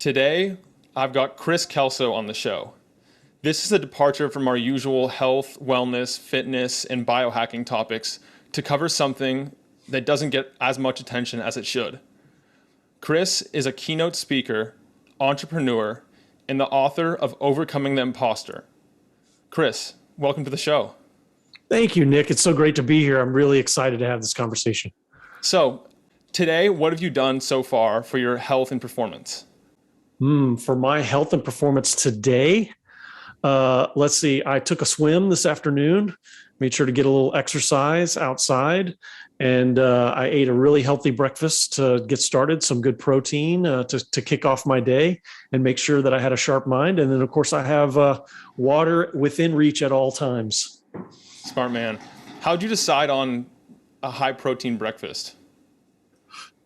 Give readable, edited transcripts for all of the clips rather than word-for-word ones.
Today, I've got Kris Kelso on the show. This is a departure from our usual health, wellness, fitness, and biohacking topics to cover something that doesn't get as much attention as it should. Kris is a keynote speaker, entrepreneur, and the author of Overcoming the Imposter. Kris, welcome to the show. Thank you, Nick. It's so great to be here. I'm really excited to have this conversation. So, today, what have you done so far for your health and performance? For my health and performance today, let's see. I took a swim this afternoon, made sure to get a little exercise outside, and I ate a really healthy breakfast to get started, some good protein to kick off my day and make sure that I had a sharp mind. And then, of course, I have water within reach at all times. Smart man. How'd you decide on a high protein breakfast?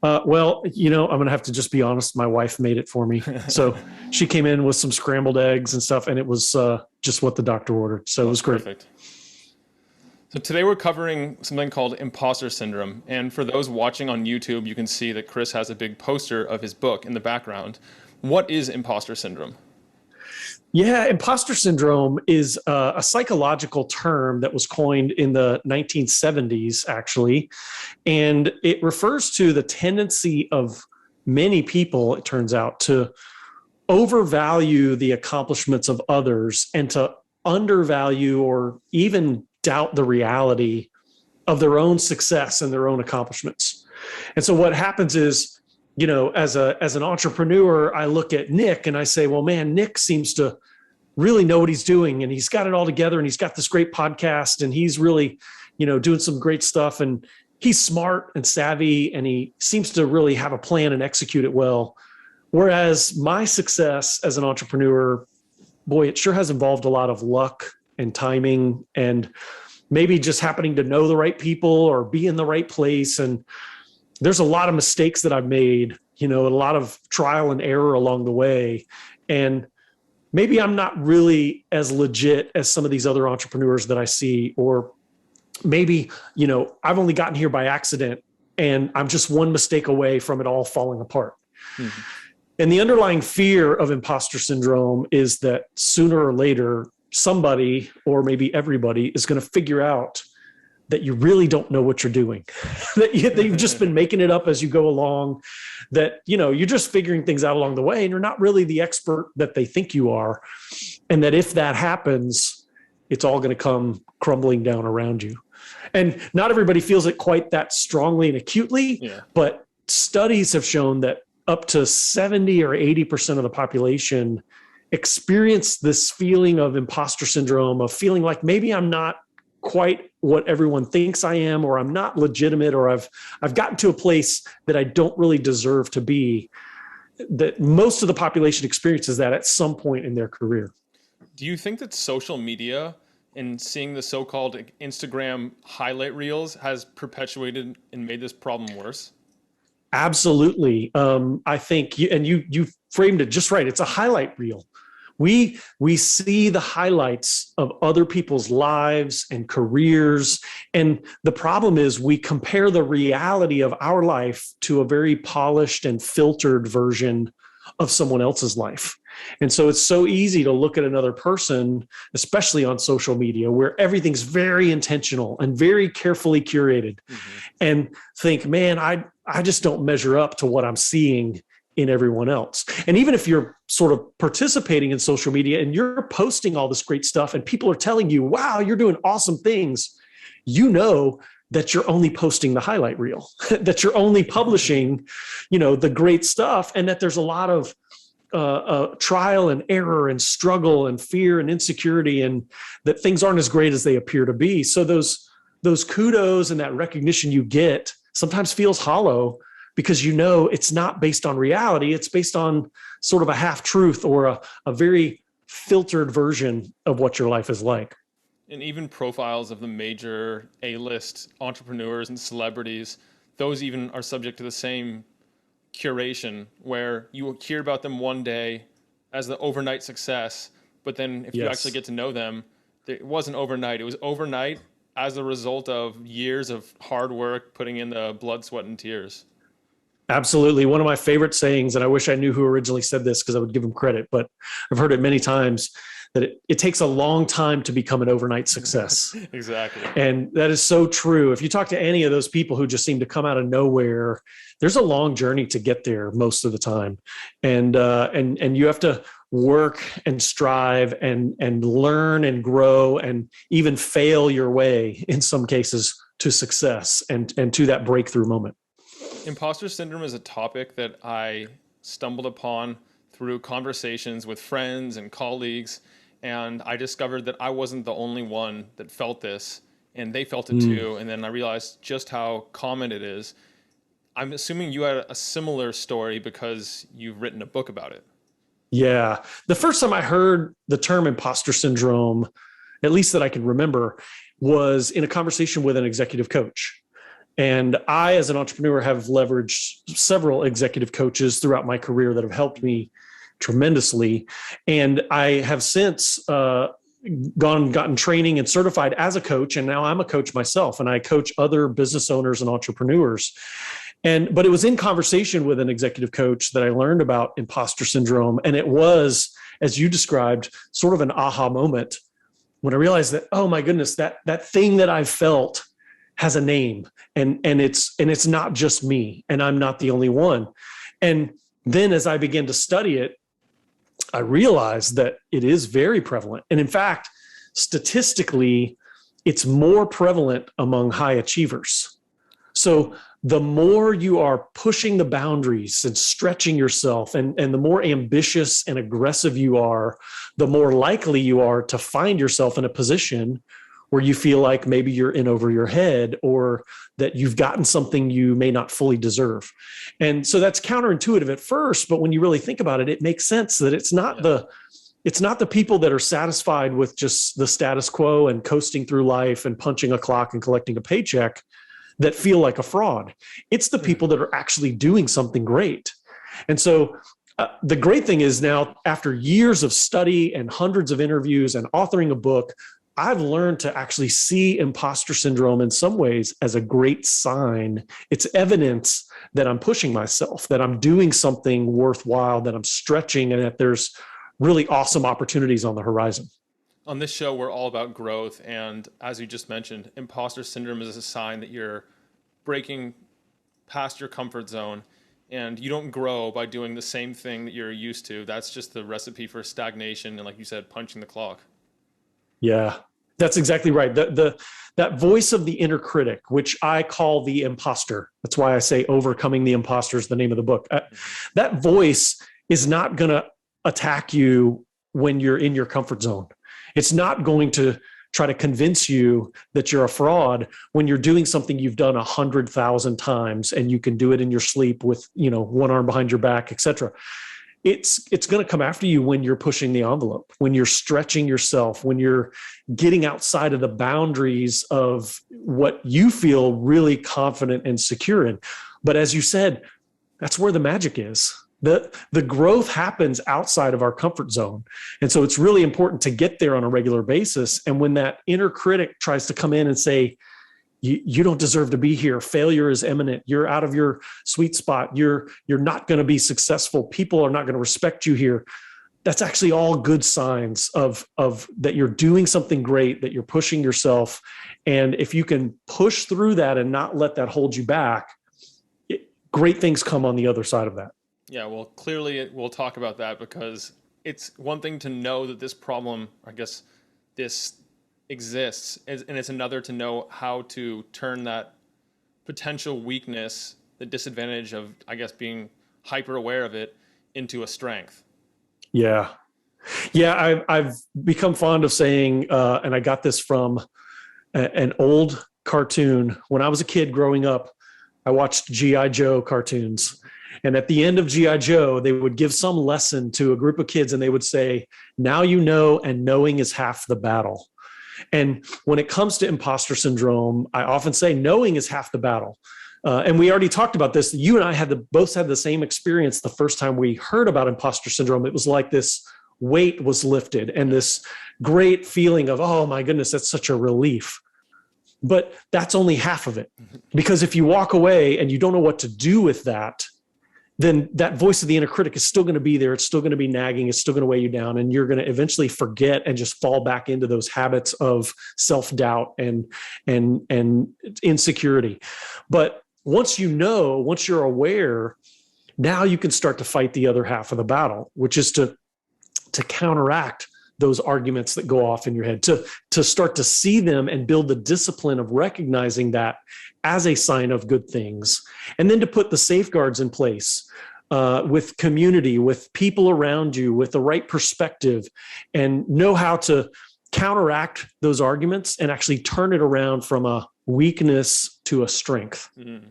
Well, I'm going to have to just be honest. My wife made it for me. So she came in with some scrambled eggs and stuff, and it was just what the doctor ordered. So it was great. Perfect. So today we're covering something called imposter syndrome. And for those watching on YouTube, you can see that Kris has a big poster of his book in the background. What is imposter syndrome? Yeah, imposter syndrome is a psychological term that was coined in the 1970s, actually. And it refers to the tendency of many people, it turns out, to overvalue the accomplishments of others and to undervalue or even doubt the reality of their own success and their own accomplishments. And so what happens is, as an entrepreneur, I look at Nick and I say, well, man, Nick seems to really know what he's doing and he's got it all together and he's got this great podcast and he's really, doing some great stuff and he's smart and savvy and he seems to really have a plan and execute it well. Whereas my success as an entrepreneur, boy, it sure has involved a lot of luck and timing and maybe just happening to know the right people or be in the right place. And there's a lot of mistakes that I've made, a lot of trial and error along the way. And maybe I'm not really as legit as some of these other entrepreneurs that I see, or maybe, I've only gotten here by accident and I'm just one mistake away from it all falling apart. Mm-hmm. And the underlying fear of imposter syndrome is that sooner or later, somebody, or maybe everybody, is going to figure out that you really don't know what you're doing, that you've just been making it up as you go along, that, you're just figuring things out along the way and you're not really the expert that they think you are. And that if that happens, it's all going to come crumbling down around you. And not everybody feels it quite that strongly and acutely, but studies have shown that up to 70 or 80% of the population experience this feeling of imposter syndrome, of feeling like maybe I'm not quite what everyone thinks I am, or I'm not legitimate, or I've gotten to a place that I don't really deserve to be. That most of the population experiences that at some point in their career. Do you think that social media and seeing the so-called Instagram highlight reels has perpetuated and made this problem worse? Absolutely. I think you framed it just right. It's a highlight reel. We see the highlights of other people's lives and careers. And the problem is we compare the reality of our life to a very polished and filtered version of someone else's life. And so it's so easy to look at another person, especially on social media, where everything's very intentional and very carefully curated, and think, man, I just don't measure up to what I'm seeing in everyone else. And even if you're sort of participating in social media and you're posting all this great stuff and people are telling you, wow, you're doing awesome things, that you're only posting the highlight reel, that you're only publishing, the great stuff, and that there's a lot of trial and error and struggle and fear and insecurity, and that things aren't as great as they appear to be. So those kudos and that recognition you get sometimes feels hollow, because it's not based on reality. It's based on sort of a half truth or a very filtered version of what your life is like. And even profiles of the major A-list entrepreneurs and celebrities, those even are subject to the same curation, where you will hear about them one day as the overnight success, but then if you actually get to know them, it wasn't overnight. It was overnight as a result of years of hard work, putting in the blood, sweat, and tears. Absolutely. One of my favorite sayings, and I wish I knew who originally said this because I would give him credit, but I've heard it many times, that it takes a long time to become an overnight success. Exactly. And that is so true. If you talk to any of those people who just seem to come out of nowhere, there's a long journey to get there most of the time. And you have to work and strive and learn and grow and even fail your way in some cases to success and to that breakthrough moment. Imposter syndrome is a topic that I stumbled upon through conversations with friends and colleagues, and I discovered that I wasn't the only one that felt this, and they felt it too. And then I realized just how common it is. I'm assuming you had a similar story because you've written a book about it. Yeah. The first time I heard the term imposter syndrome, at least that I can remember, was in a conversation with an executive coach. And I, as an entrepreneur, have leveraged several executive coaches throughout my career that have helped me tremendously. And I have since gotten training and certified as a coach. And now I'm a coach myself, and I coach other business owners and entrepreneurs. But it was in conversation with an executive coach that I learned about imposter syndrome. And it was, as you described, sort of an aha moment when I realized that, oh my goodness, that thing that I felt has a name, and it's not just me, and I'm not the only one. And then as I began to study it, I realized that it is very prevalent. And in fact, statistically, it's more prevalent among high achievers. So the more you are pushing the boundaries and stretching yourself, and the more ambitious and aggressive you are, the more likely you are to find yourself in a position where you feel like maybe you're in over your head, or that you've gotten something you may not fully deserve. And so that's counterintuitive at first, but when you really think about it, it makes sense that it's not the people that are satisfied with just the status quo and coasting through life and punching a clock and collecting a paycheck that feel like a fraud. It's the people that are actually doing something great. And so the great thing is now, after years of study and hundreds of interviews and authoring a book, I've learned to actually see imposter syndrome in some ways as a great sign. It's evidence that I'm pushing myself, that I'm doing something worthwhile, that I'm stretching, and that there's really awesome opportunities on the horizon. On this show, we're all about growth. And as you just mentioned, imposter syndrome is a sign that you're breaking past your comfort zone, and you don't grow by doing the same thing that you're used to. That's just the recipe for stagnation. And like you said, punching the clock. Yeah, that's exactly right. That voice of the inner critic, which I call the imposter. That's why I say Overcoming the Imposter is the name of the book. That voice is not going to attack you when you're in your comfort zone. It's not going to try to convince you that you're a fraud when you're doing something you've done 100,000 times and you can do it in your sleep with, one arm behind your back, et cetera. It's going to come after you when you're pushing the envelope, when you're stretching yourself, when you're getting outside of the boundaries of what you feel really confident and secure in. But as you said, that's where the magic is. The growth happens outside of our comfort zone. And so it's really important to get there on a regular basis. And when that inner critic tries to come in and say, you don't deserve to be here, failure is imminent, you're out of your sweet spot, you're not going to be successful, people are not going to respect you here, that's actually all good signs of that you're doing something great, that you're pushing yourself. And if you can push through that and not let that hold you back, great things come on the other side of that. Yeah, well, clearly we'll talk about that, because it's one thing to know that this problem, I guess this exists, and it's another to know how to turn that potential weakness, the disadvantage of, I guess, being hyper aware of it, into a strength. Yeah. I've become fond of saying, and I got this from an old cartoon. When I was a kid growing up, I watched G.I. Joe cartoons. And at the end of G.I. Joe, they would give some lesson to a group of kids, and they would say, now you know, and knowing is half the battle. And when it comes to imposter syndrome, I often say knowing is half the battle. And we already talked about this. You and I both had the same experience the first time we heard about imposter syndrome. It was like this weight was lifted and this great feeling of, oh my goodness, that's such a relief. But that's only half of it. Because if you walk away and you don't know what to do with that, then that voice of the inner critic is still going to be there. It's still going to be nagging. It's still going to weigh you down, and you're going to eventually forget and just fall back into those habits of self-doubt and insecurity. But once you're aware, now you can start to fight the other half of the battle, which is to counteract those arguments that go off in your head, to start to see them and build the discipline of recognizing that as a sign of good things, and then to put the safeguards in place with community, with people around you, with the right perspective, and know how to counteract those arguments and actually turn it around from a weakness to a strength. Mm-hmm.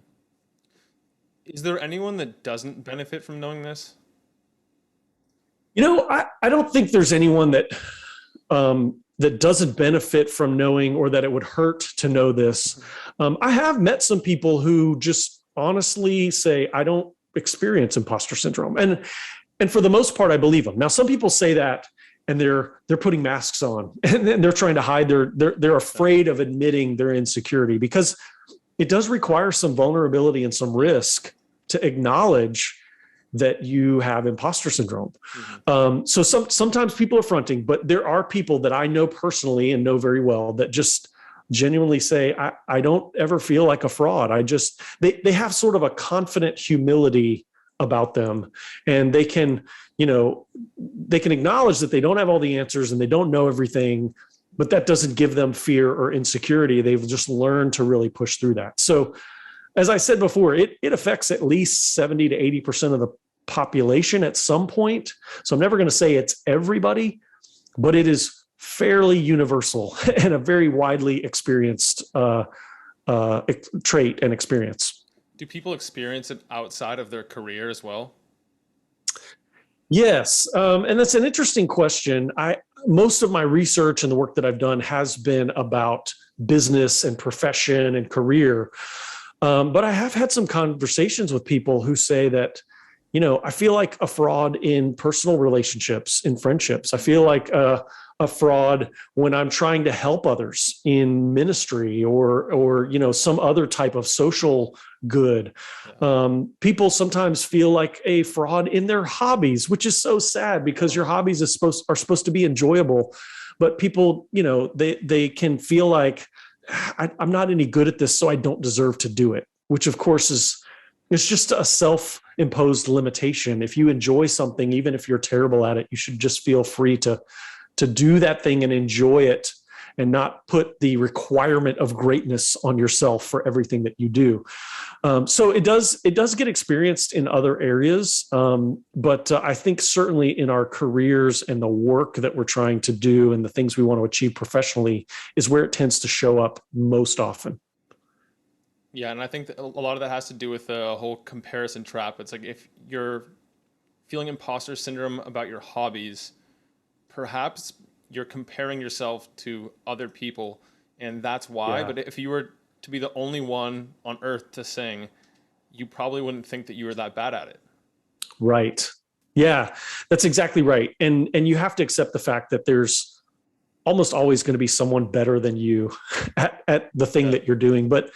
Is there anyone that doesn't benefit from knowing this? I don't think there's anyone that doesn't benefit from knowing, or that it would hurt to know this. I have met some people who just honestly say, I don't experience imposter syndrome. And for the most part, I believe them. Now, some people say that and they're putting masks on and they're trying to hide they're afraid of admitting their insecurity, because it does require some vulnerability and some risk to acknowledge that you have imposter syndrome. Mm-hmm. So sometimes people are fronting, but there are people that I know personally and know very well that just genuinely say, I don't ever feel like a fraud. They have sort of a confident humility about them, and they can acknowledge that they don't have all the answers and they don't know everything, but that doesn't give them fear or insecurity. They've just learned to really push through that. So as I said before, it affects at least 70 to 80% of the population at some point. So I'm never going to say it's everybody, but it is fairly universal and a very widely experienced trait and experience. Do people experience it outside of their career as well? Yes. And that's an interesting question. Most of my research and the work that I've done has been about business and profession and career. But I have had some conversations with people who say that, I feel like a fraud in personal relationships, in friendships. I feel like a fraud when I'm trying to help others in ministry or some other type of social good. Yeah. People sometimes feel like a fraud in their hobbies, which is so sad, because your hobbies are supposed to be enjoyable. But people, they can feel like, I'm not any good at this, so I don't deserve to do it, which of course it's just a self-imposed limitation. If you enjoy something, even if you're terrible at it, you should just feel free to do that thing and enjoy it, and not put the requirement of greatness on yourself for everything that you do. So it does get experienced in other areas. But I think certainly in our careers and the work that we're trying to do and the things we want to achieve professionally is where it tends to show up most often. Yeah. And I think that a lot of that has to do with the whole comparison trap. It's like, if you're feeling imposter syndrome about your hobbies, perhaps you're comparing yourself to other people, and that's why. Yeah. But if you were to be the only one on earth to sing, you probably wouldn't think that you were that bad at it. Right. Yeah, that's exactly right. And you have to accept the fact that there's almost always going to be someone better than you at the thing that you're doing. But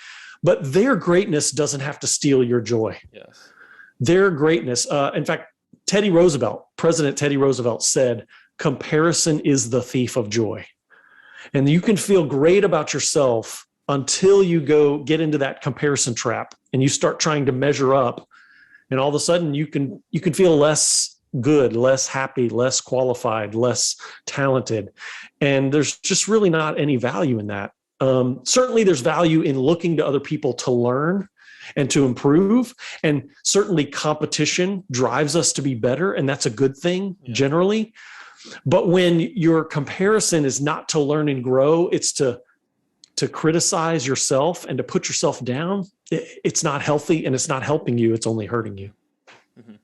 their greatness doesn't have to steal your joy. Yes. Their greatness. In fact, President Teddy Roosevelt said, comparison is the thief of joy. And you can feel great about yourself until you get into that comparison trap and you start trying to measure up. And all of a sudden you can feel less good, less happy, less qualified, less talented. And there's just really not any value in that. Certainly there's value in looking to other people to learn and to improve. And certainly competition drives us to be better. And that's a good thing generally. But when your comparison is not to learn and grow, it's to criticize yourself and to put yourself down, it's not healthy and it's not helping you. It's only hurting you. Mm-hmm.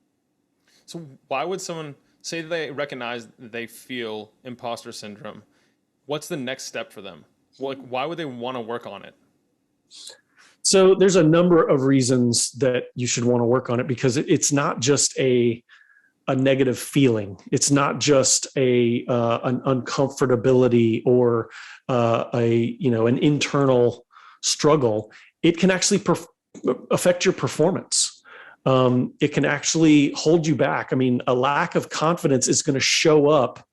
So why would someone say they recognize they feel imposter syndrome? What's the next step for them? Why would they want to work on it? So there's a number of reasons that you should want to work on it, because it's not just a negative feeling. It's not just an uncomfortability or an internal struggle. It can actually affect your performance. it can actually hold you back. I mean, a lack of confidence is going to show up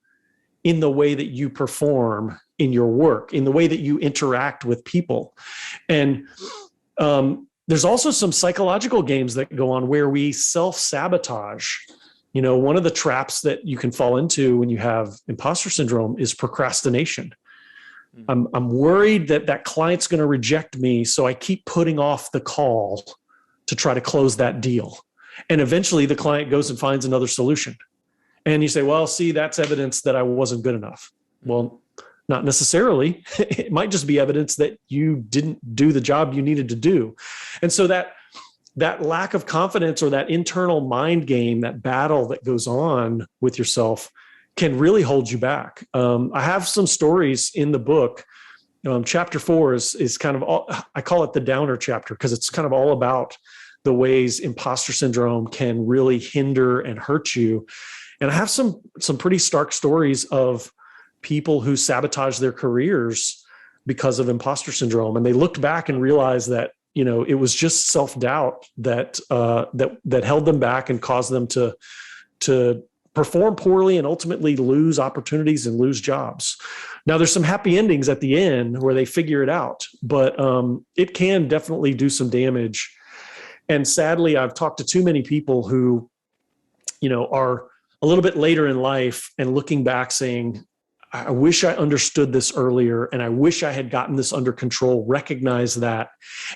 in the way that you perform in your work, in the way that you interact with people. And there's also some psychological games that go on where we self-sabotage. You know, one of the traps that you can fall into when you have imposter syndrome is procrastination. I'm worried that that client's going to reject me, so I keep putting off the call to try to close that deal. And eventually the client goes and finds another solution. And you say, well, see, that's evidence that I wasn't good enough. Well, not necessarily. It might just be evidence that you didn't do the job you needed to do. And so that lack of confidence or that internal mind game, that battle that goes on with yourself can really hold you back. I have some stories in the book. Chapter 4 is kind of all, I call it the downer chapter, because it's kind of all about the ways imposter syndrome can really hinder and hurt you. And I have some pretty stark stories of people who sabotage their careers because of imposter syndrome. And they looked back and realized that, you know, it was just self-doubt that held them back and caused them to perform poorly and ultimately lose opportunities and lose jobs. Now, there's some happy endings at the end where they figure it out, but it can definitely do some damage. And sadly, I've talked to too many people who, you know, are a little bit later in life and looking back saying, I wish I understood this earlier, and I wish I had gotten this under control, recognized that,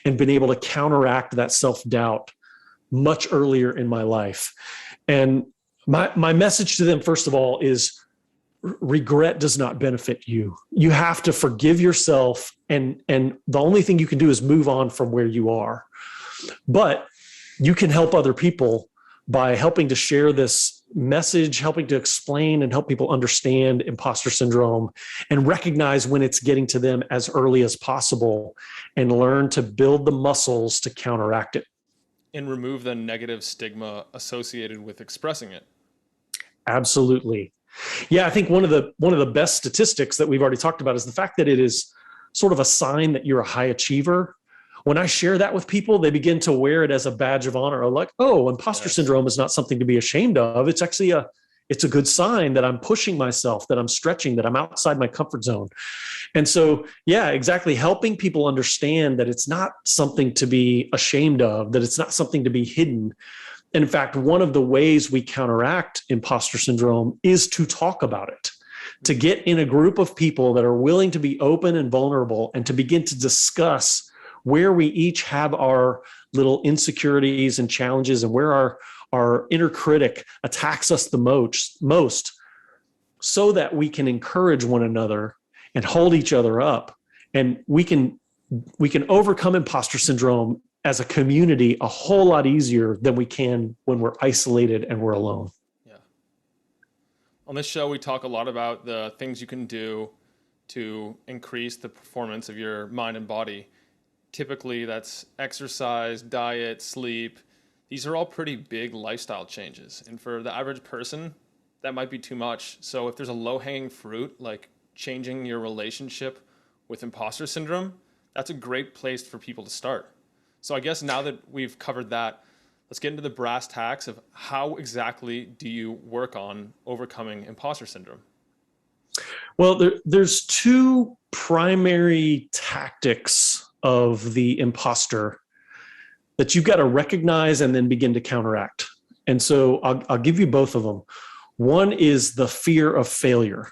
and been able to counteract that self-doubt much earlier in my life. And my message to them, first of all, is regret does not benefit you. You have to forgive yourself, and the only thing you can do is move on from where you are. But you can help other people by helping to share this message, helping to explain and help people understand imposter syndrome and recognize when it's getting to them as early as possible and learn to build the muscles to counteract it. And remove the negative stigma associated with expressing it. Absolutely. Yeah, I think one of the best statistics that we've already talked about is the fact that it is sort of a sign that you're a high achiever. When I share that with people, they begin to wear it as a badge of honor. Or like, oh, imposter syndrome is not something to be ashamed of. It's actually it's a good sign that I'm pushing myself, that I'm stretching, that I'm outside my comfort zone. And so, yeah, exactly. Helping people understand that it's not something to be ashamed of, that it's not something to be hidden. And in fact, one of the ways we counteract imposter syndrome is to talk about it, to get in a group of people that are willing to be open and vulnerable and to begin to discuss where we each have our little insecurities and challenges and where our inner critic attacks us the most, so that we can encourage one another and hold each other up. And we can overcome imposter syndrome as a community a whole lot easier than we can when we're isolated and we're alone. Yeah. On this show, we talk a lot about the things you can do to increase the performance of your mind and body. Typically, that's exercise, diet, sleep. These are all pretty big lifestyle changes. And for the average person, that might be too much. So if there's a low-hanging fruit, like changing your relationship with imposter syndrome, that's a great place for people to start. So I guess now that we've covered that, let's get into the brass tacks of how exactly do you work on overcoming imposter syndrome? Well, there's two primary tactics of the imposter that you've got to recognize and then begin to counteract. And so I'll give you both of them. One is the fear of failure.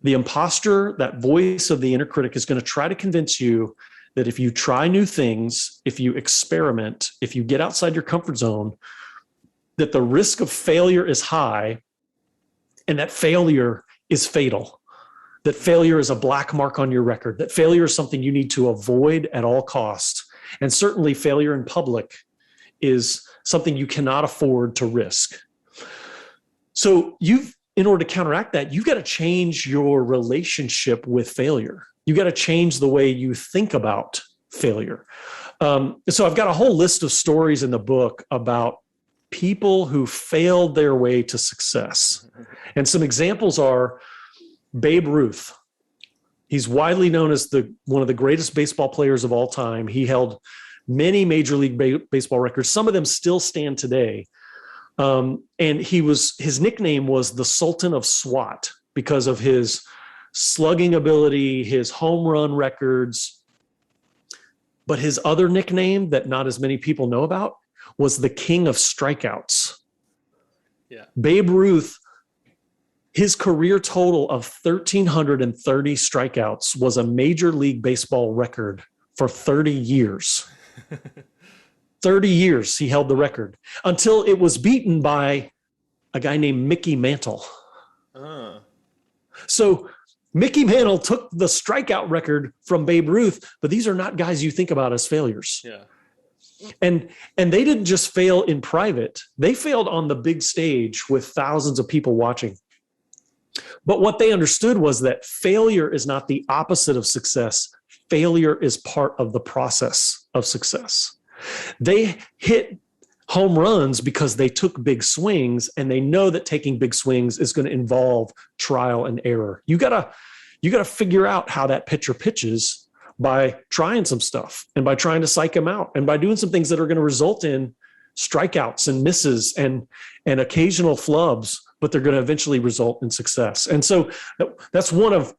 The imposter, that voice of the inner critic, is going to try to convince you that if you try new things, if you experiment, if you get outside your comfort zone, that the risk of failure is high and that failure is fatal, that failure is a black mark on your record, that failure is something you need to avoid at all costs. And certainly failure in public is something you cannot afford to risk. So in order to counteract that, you've got to change your relationship with failure. You got to change the way you think about failure. So I've got a whole list of stories in the book about people who failed their way to success. And some examples are Babe Ruth. He's widely known as one of the greatest baseball players of all time. He held many Major League Baseball records. Some of them still stand today. And his nickname was the Sultan of SWAT because of his slugging ability, his home run records. But his other nickname that not as many people know about was the King of Strikeouts. Yeah. Babe Ruth, his career total of 1,330 strikeouts was a Major League Baseball record for 30 years. 30 years he held the record until it was beaten by a guy named Mickey Mantle. So Mickey Mantle took the strikeout record from Babe Ruth, but these are not guys you think about as failures. Yeah. And they didn't just fail in private. They failed on the big stage with thousands of people watching. But what they understood was that failure is not the opposite of success. Failure is part of the process of success. They hit home runs because they took big swings, and they know that taking big swings is going to involve trial and error. You gotta figure out how that pitcher pitches by trying some stuff and by trying to psych him out and by doing some things that are going to result in strikeouts and misses and occasional flubs, but they're going to eventually result in success. And so that's one of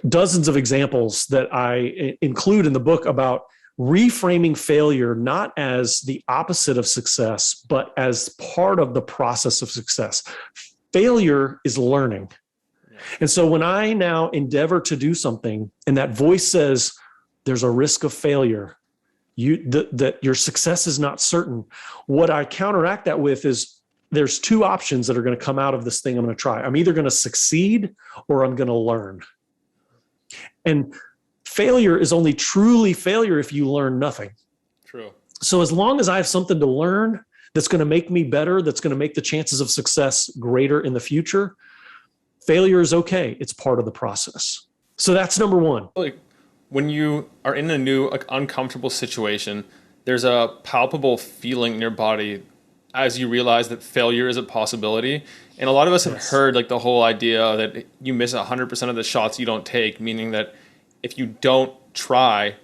dozens of examples that I include in the book about reframing failure, not as the opposite of success, but as part of the process of success. Failure is learning. And so when I now endeavor to do something and that voice says, there's a risk of failure, that your success is not certain, what I counteract that with is there's two options that are going to come out of this thing I'm going to try. I'm either going to succeed or I'm going to learn. And failure is only truly failure if you learn nothing. True. So as long as I have something to learn that's going to make me better, that's going to make the chances of success greater in the future, failure is okay. It's part of the process. So that's number one. Like when you are in a new, uncomfortable situation, there's a palpable feeling in your body as you realize that failure is a possibility. And a lot of us have heard like the whole idea that you miss 100% of the shots you don't take, meaning that if you don't try,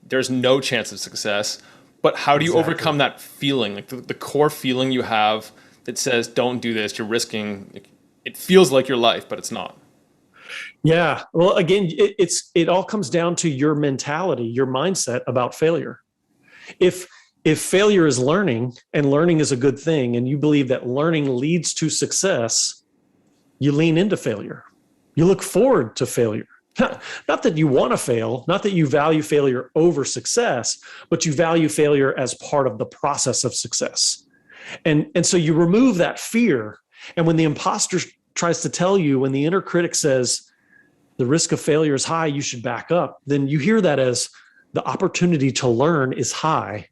there's no chance of success. But how do you overcome that feeling, like the core feeling you have that says, don't do this, you're risking, it feels like your life, but it's not. Yeah. Well, again, it all comes down to your mentality, your mindset about failure. If failure is learning and learning is a good thing, and you believe that learning leads to success, you lean into failure. You look forward to failure. Not that you want to fail, not that you value failure over success, but you value failure as part of the process of success. And so you remove that fear. And when the imposter tries to tell you, when the inner critic says the risk of failure is high, you should back up, then you hear that as the opportunity to learn is high.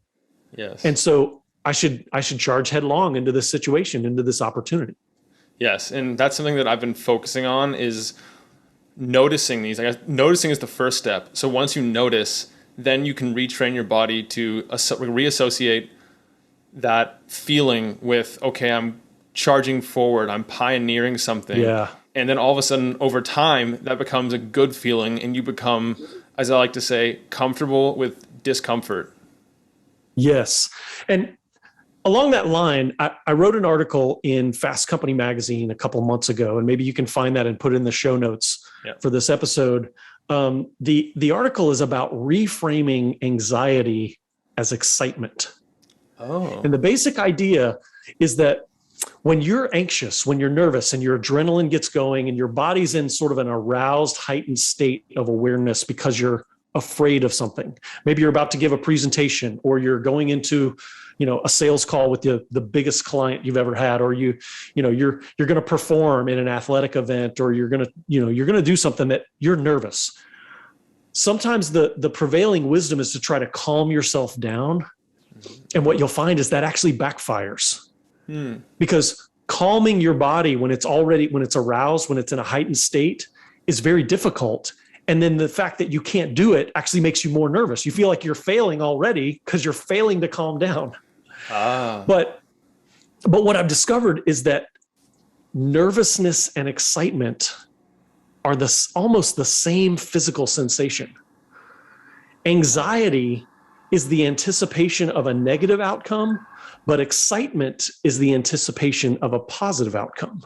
Yes. And so I should charge headlong into this situation, into this opportunity. Yes. And that's something that I've been focusing on is noticing these. I guess noticing is the first step. So once you notice, then you can retrain your body to reassociate that feeling with, okay, I'm charging forward, I'm pioneering something. Yeah. And then all of a sudden, over time, that becomes a good feeling, and you become, as I like to say, comfortable with discomfort. Yes. And along that line, I wrote an article in Fast Company magazine a couple of months ago, and maybe you can find that and put it in the show notes for this episode. The article is about reframing anxiety as excitement. Oh. And the basic idea is that when you're anxious, when you're nervous and your adrenaline gets going and your body's in sort of an aroused, heightened state of awareness because you're afraid of something. Maybe you're about to give a presentation, or you're going into, a sales call with the biggest client you've ever had, or you're going to perform in an athletic event, or you're going to do something that you're nervous. Sometimes the prevailing wisdom is to try to calm yourself down. And what you'll find is that actually backfires. Because calming your body when it's aroused, when it's in a heightened state, is very difficult. And then the fact that you can't do it actually makes you more nervous. You feel like you're failing already because you're failing to calm down. But what I've discovered is that nervousness and excitement are almost the same physical sensation. Anxiety is the anticipation of a negative outcome, but excitement is the anticipation of a positive outcome.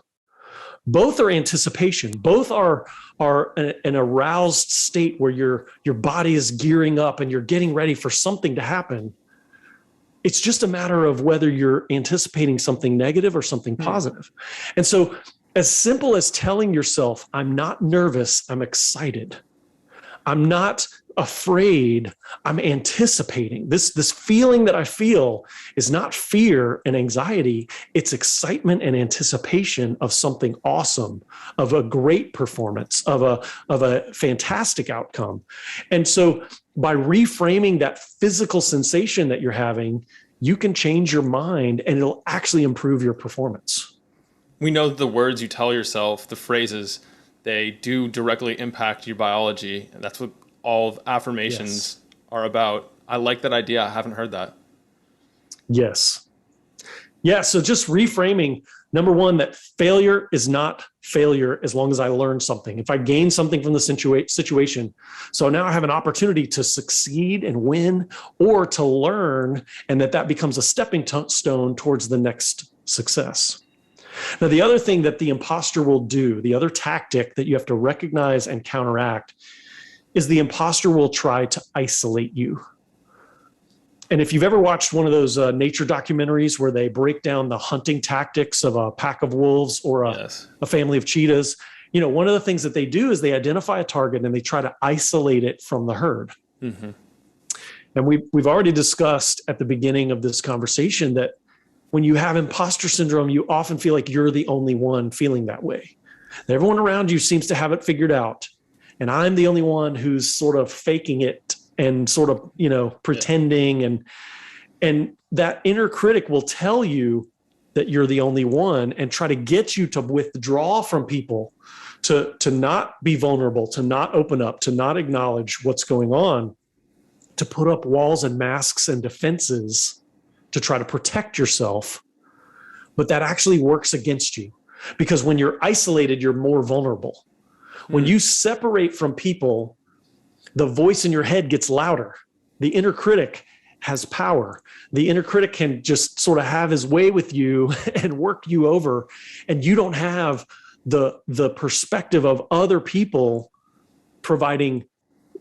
Both are anticipation. Both are an aroused state where your body is gearing up and you're getting ready for something to happen. It's just a matter of whether you're anticipating something negative or something positive. And so as simple as telling yourself, I'm not nervous, I'm excited. I'm not afraid, I'm anticipating. This feeling that I feel is not fear and anxiety, it's excitement and anticipation of something awesome, of a great performance, of a fantastic outcome. And so by reframing that physical sensation that you're having, you can change your mind and it'll actually improve your performance. We know that the words you tell yourself, the phrases, they do directly impact your biology. And that's what all of affirmations are about. I like that idea. I haven't heard that. Yes. Yeah. So just reframing, number one, that failure is not failure as long as I learn something. If I gain something from the situation, so now I have an opportunity to succeed and win, or to learn, and that becomes a stepping stone towards the next success. Now, the other thing that the imposter will do, the other tactic that you have to recognize and counteract, is the imposter will try to isolate you. And if you've ever watched one of those nature documentaries where they break down the hunting tactics of a pack of wolves or a family of cheetahs, one of the things that they do is they identify a target and they try to isolate it from the herd. Mm-hmm. And we've already discussed at the beginning of this conversation that when you have imposter syndrome, you often feel like you're the only one feeling that way. That everyone around you seems to have it figured out. And I'm the only one who's sort of faking it and sort of, pretending. And that inner critic will tell you that you're the only one and try to get you to withdraw from people, to not be vulnerable, to not open up, to not acknowledge what's going on, to put up walls and masks and defenses to try to protect yourself. But that actually works against you, because when you're isolated, you're more vulnerable. When you separate from people, the voice in your head gets louder. The inner critic has power. The inner critic can just sort of have his way with you and work you over. And you don't have the perspective of other people providing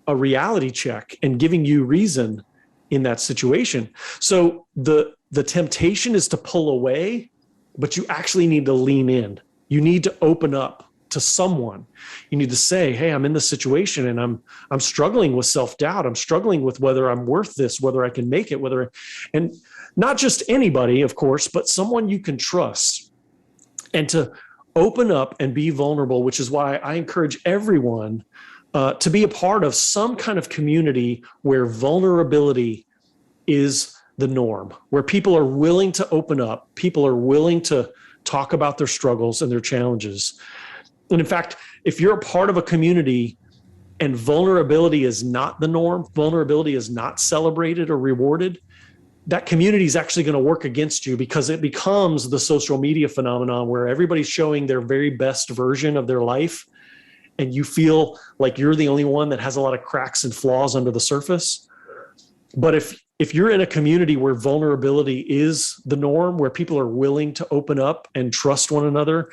a reality check and giving you reason in that situation. So the temptation is to pull away, but you actually need to lean in. You need to open up to someone. You need to say, hey, I'm in this situation and I'm struggling with self-doubt. I'm struggling with whether I'm worth this, whether I can make it, and not just anybody, of course, but someone you can trust, and to open up and be vulnerable, which is why I encourage everyone to be a part of some kind of community where vulnerability is the norm, where people are willing to open up, people are willing to talk about their struggles and their challenges. And in fact, if you're a part of a community and vulnerability is not the norm, vulnerability is not celebrated or rewarded, that community is actually going to work against you, because it becomes the social media phenomenon where everybody's showing their very best version of their life. And you feel like you're the only one that has a lot of cracks and flaws under the surface. But if you're in a community where vulnerability is the norm, where people are willing to open up and trust one another,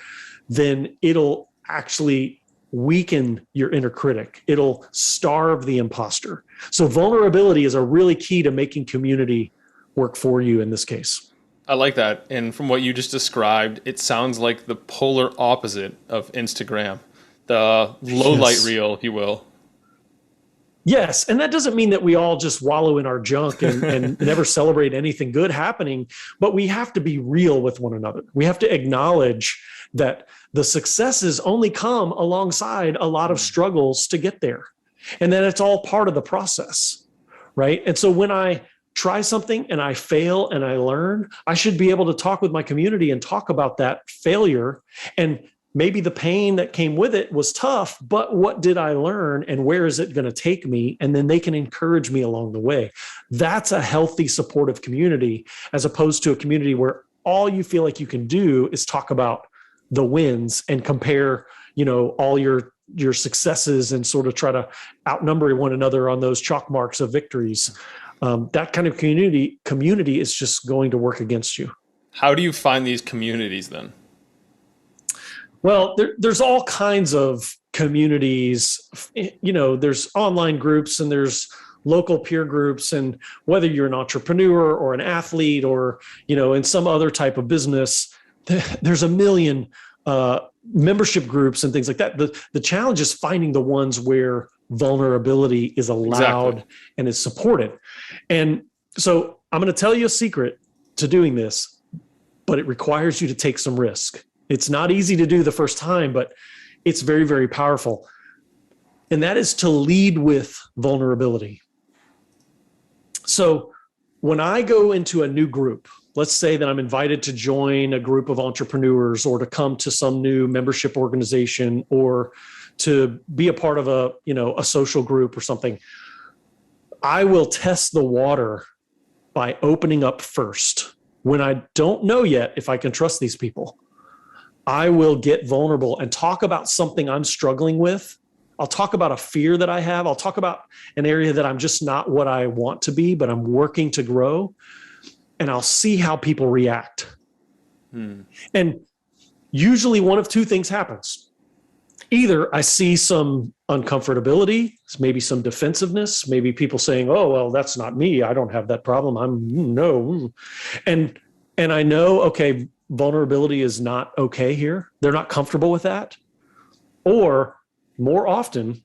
then it'll actually weaken your inner critic. It'll starve the imposter. So vulnerability is a really key to making community work for you in this case. I like that. And from what you just described, it sounds like the polar opposite of Instagram, the low light reel, if you will. Yes. And that doesn't mean that we all just wallow in our junk and never celebrate anything good happening, but we have to be real with one another. We have to acknowledge that the successes only come alongside a lot of struggles to get there. And then it's all part of the process, right? And so when I try something and I fail and I learn, I should be able to talk with my community and talk about that failure. And maybe the pain that came with it was tough, but what did I learn and where is it going to take me? And then they can encourage me along the way. That's a healthy, supportive community, as opposed to a community where all you feel like you can do is talk about the wins and compare, all your successes and sort of try to outnumber one another on those chalk marks of victories. That kind of community is just going to work against you. How do you find these communities then? Well, there's all kinds of communities. There's online groups and there's local peer groups, and whether you're an entrepreneur or an athlete or in some other type of business, there's a million membership groups and things like that. The challenge is finding the ones where vulnerability is allowed and is supported. And so I'm going to tell you a secret to doing this, but it requires you to take some risk. It's not easy to do the first time, but it's very, very powerful. And that is to lead with vulnerability. So when I go into a new group, let's say that I'm invited to join a group of entrepreneurs or to come to some new membership organization or to be a part of a social group or something, I will test the water by opening up first. When I don't know yet if I can trust these people, I will get vulnerable and talk about something I'm struggling with. I'll talk about a fear that I have. I'll talk about an area that I'm just not what I want to be, but I'm working to grow. And I'll see how people react. And usually one of two things happens. Either I see some uncomfortability, maybe some defensiveness, maybe people saying, oh, well, that's not me. I don't have that problem. No. And I know, okay, vulnerability is not okay here. They're not comfortable with that. Or more often,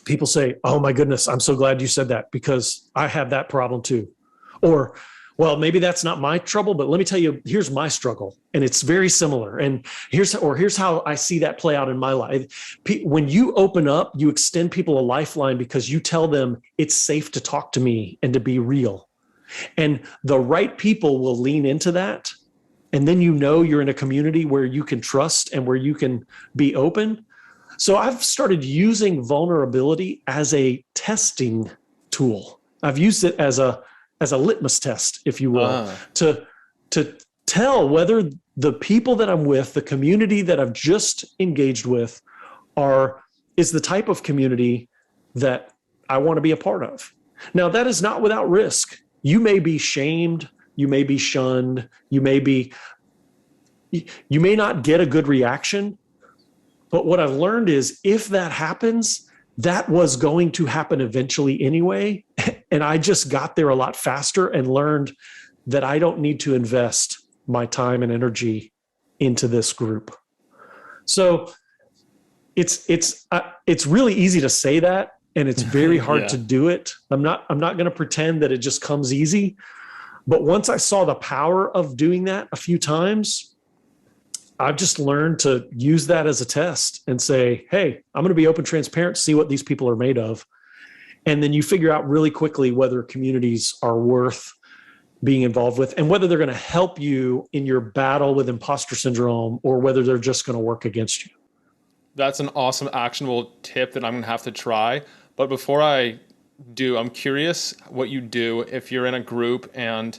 people say, oh my goodness, I'm so glad you said that because I have that problem too. Or, well, maybe that's not my trouble, but let me tell you, here's my struggle. And it's very similar. And here's how I see that play out in my life. When you open up, you extend people a lifeline because you tell them it's safe to talk to me and to be real. And the right people will lean into that. And then you're in a community where you can trust and where you can be open. So I've started using vulnerability as a testing tool. I've used it as a litmus test, if you will, to tell whether the people that I'm with, the community that I've just engaged with, is the type of community that I want to be a part of. Now, that is not without risk. You may be shamed, you may be shunned, you may not get a good reaction. But what I've learned is if that happens, that was going to happen eventually anyway. And I just got there a lot faster and learned that I don't need to invest my time and energy into this group. So it's really easy to say that, and it's very hard to do it. I'm not going to pretend that it just comes easy. But once I saw the power of doing that a few times, I've just learned to use that as a test and say, hey, I'm going to be open, transparent, see what these people are made of. And then you figure out really quickly whether communities are worth being involved with and whether they're going to help you in your battle with imposter syndrome or whether they're just going to work against you. That's an awesome actionable tip that I'm going to have to try. But before I do, I'm curious what you do if you're in a group and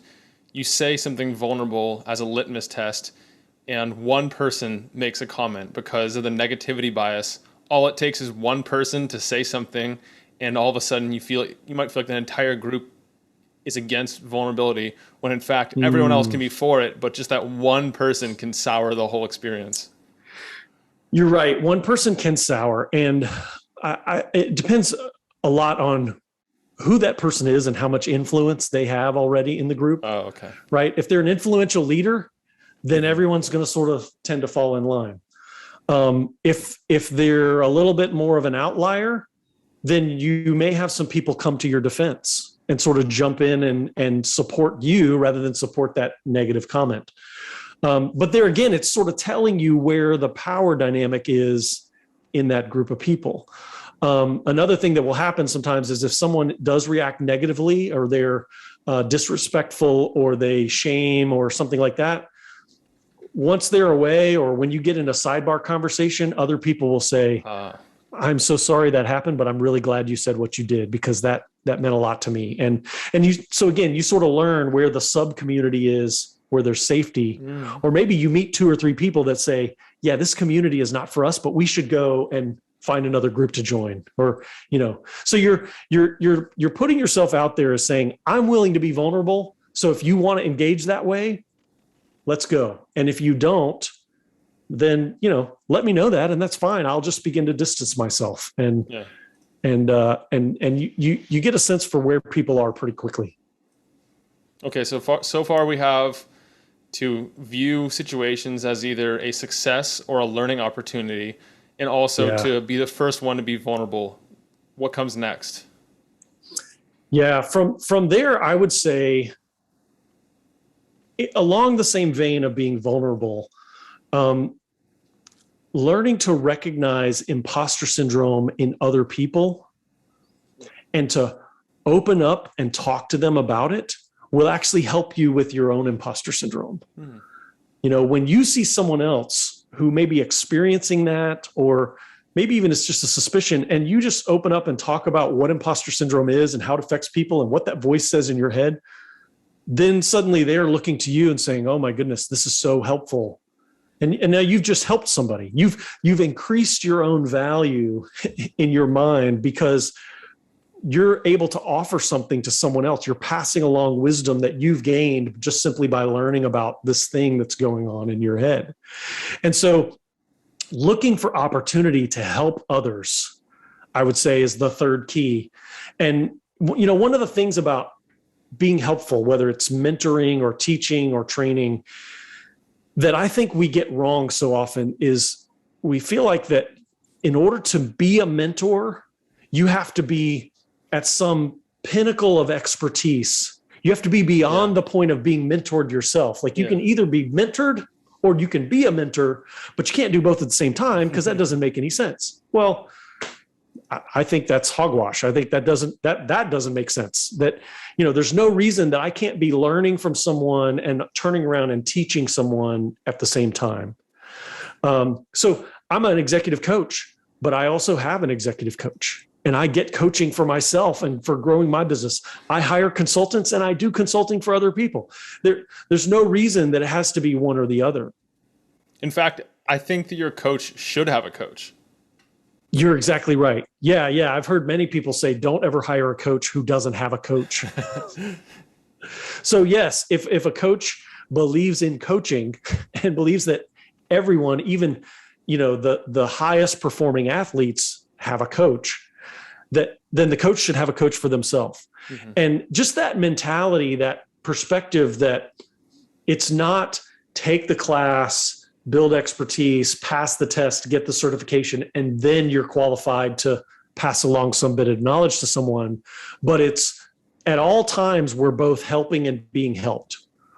you say something vulnerable as a litmus test and one person makes a comment because of the negativity bias. All it takes is one person to say something, and all of a sudden you might feel like the entire group is against vulnerability, when in fact everyone else can be for it, but just that one person can sour the whole experience. You're right. One person can sour, and it depends a lot on who that person is and how much influence they have already in the group. Oh, okay. Right. If they're an influential leader, then everyone's going to sort of tend to fall in line. If they're a little bit more of an outlier, then you may have some people come to your defense and sort of jump in and support you rather than support that negative comment. But there again, it's sort of telling you where the power dynamic is in that group of people. Another thing that will happen sometimes is if someone does react negatively or they're disrespectful or they shame or something like that, once they're away or when you get in a sidebar conversation, other people will say, I'm so sorry that happened, but I'm really glad you said what you did because that meant a lot to me. And so again, you sort of learn where the sub community is, where there's safety, or maybe you meet 2 or 3 people that say, yeah, this community is not for us, but we should go and find another group to join, or, so you're putting yourself out there as saying, I'm willing to be vulnerable. So if you want to engage that way, let's go. And if you don't, then, let me know that, and that's fine. I'll just begin to distance myself. And you get a sense for where people are pretty quickly. Okay. So far we have to view situations as either a success or a learning opportunity, and also to be the first one to be vulnerable. What comes next? Yeah. From there, I would say, along the same vein of being vulnerable, learning to recognize imposter syndrome in other people and to open up and talk to them about it will actually help you with your own imposter syndrome. When you see someone else who may be experiencing that, or maybe even it's just a suspicion, and you just open up and talk about what imposter syndrome is and how it affects people and what that voice says in your head, then suddenly they're looking to you and saying, oh my goodness, this is so helpful. And now you've just helped somebody. You've increased your own value in your mind because you're able to offer something to someone else. You're passing along wisdom that you've gained just simply by learning about this thing that's going on in your head. And so looking for opportunity to help others, I would say, is the third key. And, one of the things about being helpful, whether it's mentoring or teaching or training, that I think we get wrong so often is we feel like that in order to be a mentor, you have to be at some pinnacle of expertise. You have to be beyond the point of being mentored yourself. Like you can either be mentored or you can be a mentor, but you can't do both at the same time because that doesn't make any sense. Well, I think that's hogwash. I think that doesn't make sense. That, there's no reason that I can't be learning from someone and turning around and teaching someone at the same time. So I'm an executive coach, but I also have an executive coach, and I get coaching for myself and for growing my business. I hire consultants and I do consulting for other people. There's no reason that it has to be one or the other. In fact, I think that your coach should have a coach. You're exactly right. Yeah. I've heard many people say, don't ever hire a coach who doesn't have a coach. So yes, if a coach believes in coaching and believes that everyone, even, the highest performing athletes have a coach, then the coach should have a coach for themselves. And just that mentality, that perspective that it's not take the class, build expertise, pass the test, get the certification, and then you're qualified to pass along some bit of knowledge to someone. But it's at all times, we're both helping and being helped.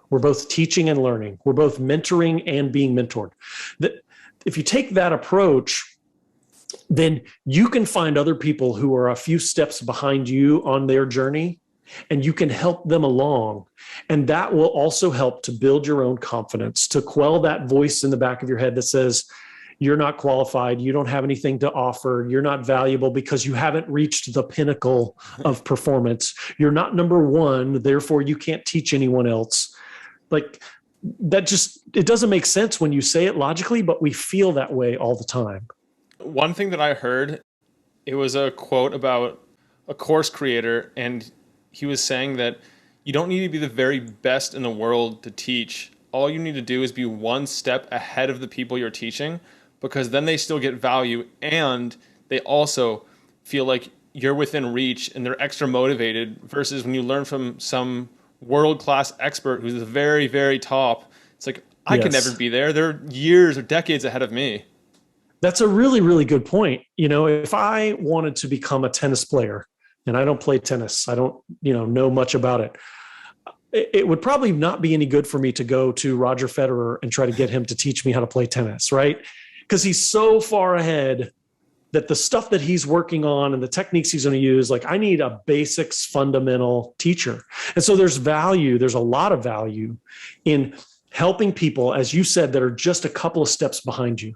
We're both teaching and learning. We're both mentoring and being mentored. If you take that approach, then you can find other people who are a few steps behind you on their journey, and you can help them along. And that will also help to build your own confidence, to quell that voice in the back of your head that says, you're not qualified, you don't have anything to offer, you're not valuable because you haven't reached the pinnacle of performance. You're not number one, therefore you can't teach anyone else. Like that it doesn't make sense when you say it logically, but we feel that way all the time. One thing that I heard, it was a quote about a course creator, and he was saying that you don't need to be the very best in the world to teach. All you need to do is be one step ahead of the people you're teaching, because then they still get value and they also feel like you're within reach and they're extra motivated, versus when you learn from some world-class expert who's the very, very top. It's like, I can never be there. They're years or decades ahead of me. That's a really, really good point. If I wanted to become a tennis player, and I don't play tennis, I don't, know much about it, it would probably not be any good for me to go to Roger Federer and try to get him to teach me how to play tennis, right? Because he's so far ahead that the stuff that he's working on and the techniques he's going to use, like I need a basics fundamental teacher. And so there's a lot of value in helping people, as you said, that are just a couple of steps behind you,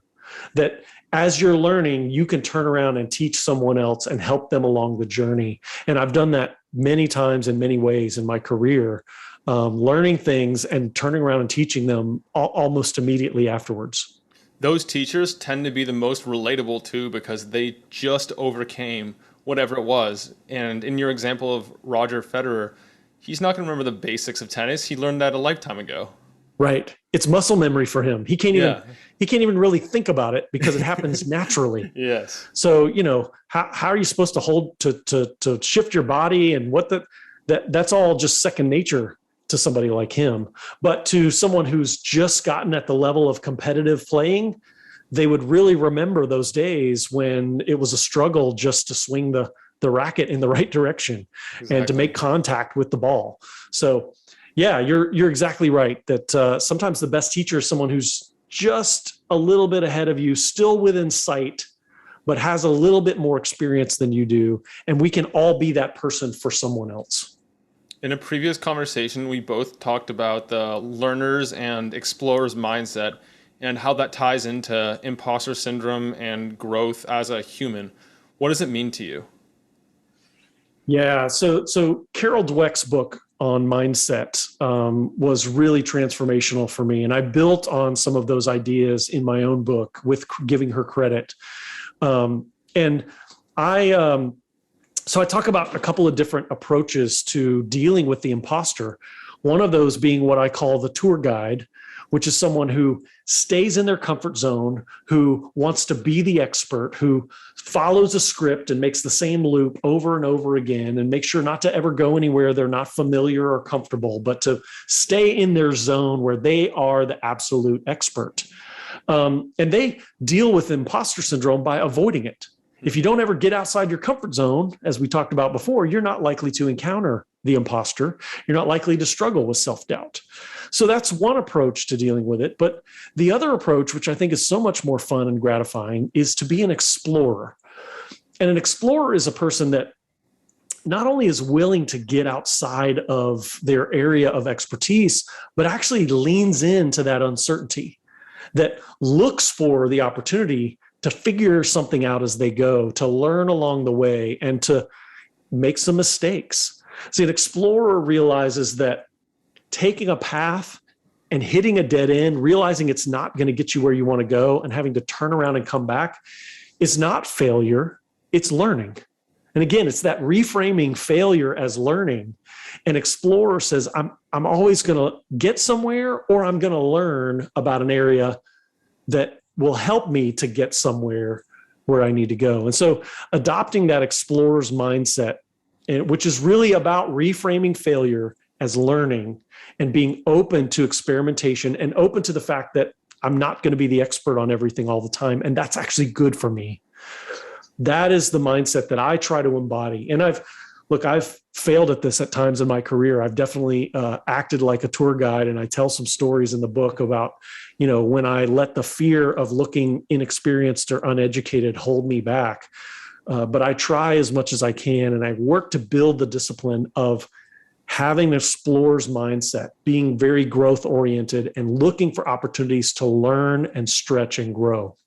that as you're learning, you can turn around and teach someone else and help them along the journey. And I've done that many times in many ways in my career, learning things and turning around and teaching them almost immediately afterwards. Those teachers tend to be the most relatable too, because they just overcame whatever it was. And in your example of Roger Federer, he's not going to remember the basics of tennis. He learned that a lifetime ago. Right. It's muscle memory for him. He can't even really think about it because it happens naturally. Yes. So, how are you supposed to hold to shift your body, and that's all just second nature to somebody like him. But to someone who's just gotten at the level of competitive playing, they would really remember those days when it was a struggle just to swing the racket in the right direction. Exactly. And to make contact with the ball. So yeah, you're exactly right that sometimes the best teacher is someone who's just a little bit ahead of you, still within sight, but has a little bit more experience than you do. And we can all be that person for someone else. In a previous conversation, we both talked about the learner's and explorer's mindset and how that ties into imposter syndrome and growth as a human. What does it mean to you? Yeah, so Carol Dweck's book on mindset was really transformational for me. And I built on some of those ideas in my own book with giving her credit. So I talk about a couple of different approaches to dealing with the imposter. One of those being what I call the tour guide, which is someone who stays in their comfort zone, who wants to be the expert, who follows a script and makes the same loop over and over again, and makes sure not to ever go anywhere they're not familiar or comfortable, but to stay in their zone where they are the absolute expert. And they deal with imposter syndrome by avoiding it. If you don't ever get outside your comfort zone, as we talked about before, you're not likely to encounter the imposter. You're not likely to struggle with self-doubt. So that's one approach to dealing with it. But the other approach, which I think is so much more fun and gratifying, is to be an explorer. And an explorer is a person that not only is willing to get outside of their area of expertise, but actually leans into that uncertainty, that looks for the opportunity to figure something out as they go, to learn along the way, and to make some mistakes. See, an explorer realizes that taking a path and hitting a dead end, realizing it's not going to get you where you want to go, and having to turn around and come back is not failure, it's learning. And again, it's that reframing failure as learning. An explorer says, I'm always going to get somewhere, or I'm going to learn about an area that will help me to get somewhere where I need to go. And so adopting that explorer's mindset, which is really about reframing failure as learning and being open to experimentation and open to the fact that I'm not going to be the expert on everything all the time. And that's actually good for me. That is the mindset that I try to embody. And I've failed at this at times in my career. I've definitely acted like a tour guide, and I tell some stories in the book about, when I let the fear of looking inexperienced or uneducated hold me back. But I try as much as I can, and I work to build the discipline of having an explorer's mindset, being very growth oriented and looking for opportunities to learn and stretch and grow.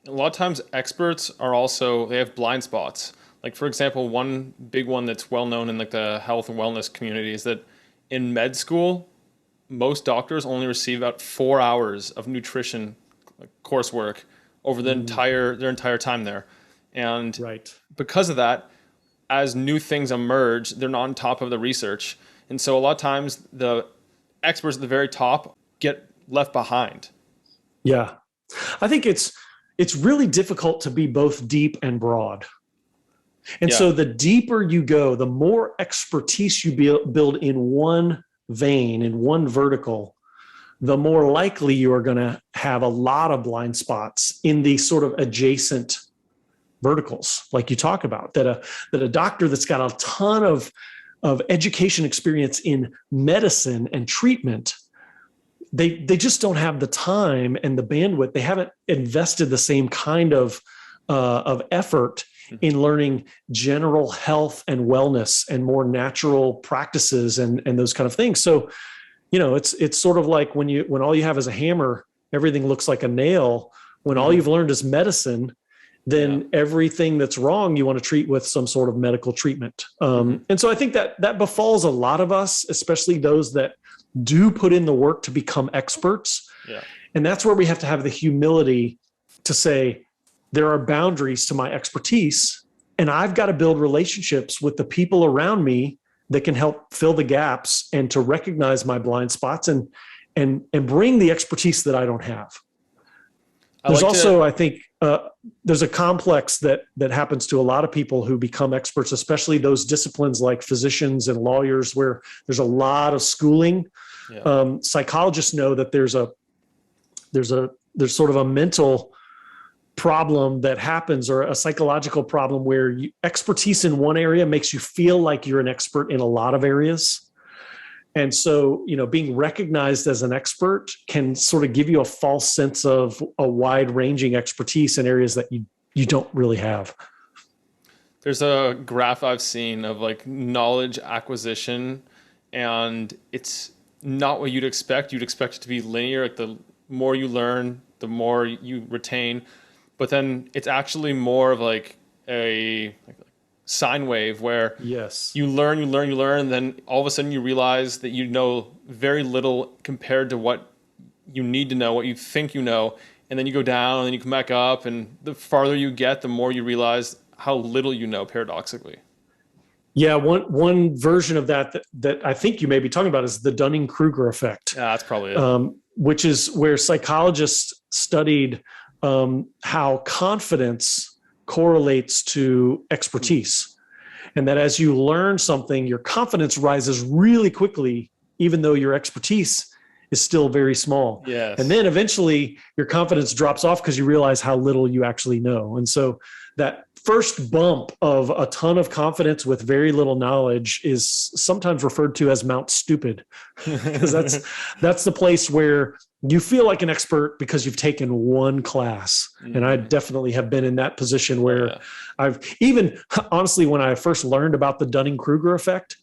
A lot of times experts they have blind spots. Like, for example, one big one that's well known in like the health and wellness community is that in med school, most doctors only receive about 4 hours of nutrition coursework over their entire time there. And because of that, as new things emerge, they're not on top of the research. And so a lot of times the experts at the very top get left behind. Yeah. I think it's really difficult to be both deep and broad. And so the deeper you go, the more expertise you build in one vein, in one vertical, the more likely you are going to have a lot of blind spots in the sort of adjacent verticals, like you talk about, that a doctor that's got a ton of education experience in medicine and treatment, they just don't have the time and the bandwidth. They haven't invested the same kind of effort in learning general health and wellness and more natural practices and those kind of things. So, it's sort of like when all you have is a hammer, everything looks like a nail. When all you've learned is medicine, then everything that's wrong, you want to treat with some sort of medical treatment. And so I think that befalls a lot of us, especially those that do put in the work to become experts. Yeah. And that's where we have to have the humility to say, there are boundaries to my expertise, and I've got to build relationships with the people around me that can help fill the gaps and to recognize my blind spots and bring the expertise that I don't have. There's also, I think, there's a complex that happens to a lot of people who become experts, especially those disciplines like physicians and lawyers, where there's a lot of schooling. Yeah. Psychologists know that there's sort of a mental problem that happens, or a psychological problem, where expertise in one area makes you feel like you're an expert in a lot of areas. And so, being recognized as an expert can sort of give you a false sense of a wide-ranging expertise in areas that you don't really have. There's a graph I've seen of like knowledge acquisition, and it's not what you'd expect. You'd expect it to be linear. Like the more you learn, the more you retain. But then it's actually more of like a sine wave where yes, you learn, and then all of a sudden you realize that you know very little compared to what you need to know, what you think you know, and then you go down and then you come back up, and the farther you get, the more you realize how little you know, paradoxically. Yeah, one version of that I think you may be talking about is the Dunning Kruger effect. Yeah, that's probably it. Which is where psychologists studied how confidence correlates to expertise. And that as you learn something, your confidence rises really quickly, even though your expertise is still very small. Yes. And then eventually your confidence drops off because you realize how little you actually know. And so that first bump of a ton of confidence with very little knowledge is sometimes referred to as Mount Stupid, because that's the place where you feel like an expert because you've taken one class. Mm-hmm. And I definitely have been in that position where I've even, honestly, when I first learned about the Dunning Kruger effect,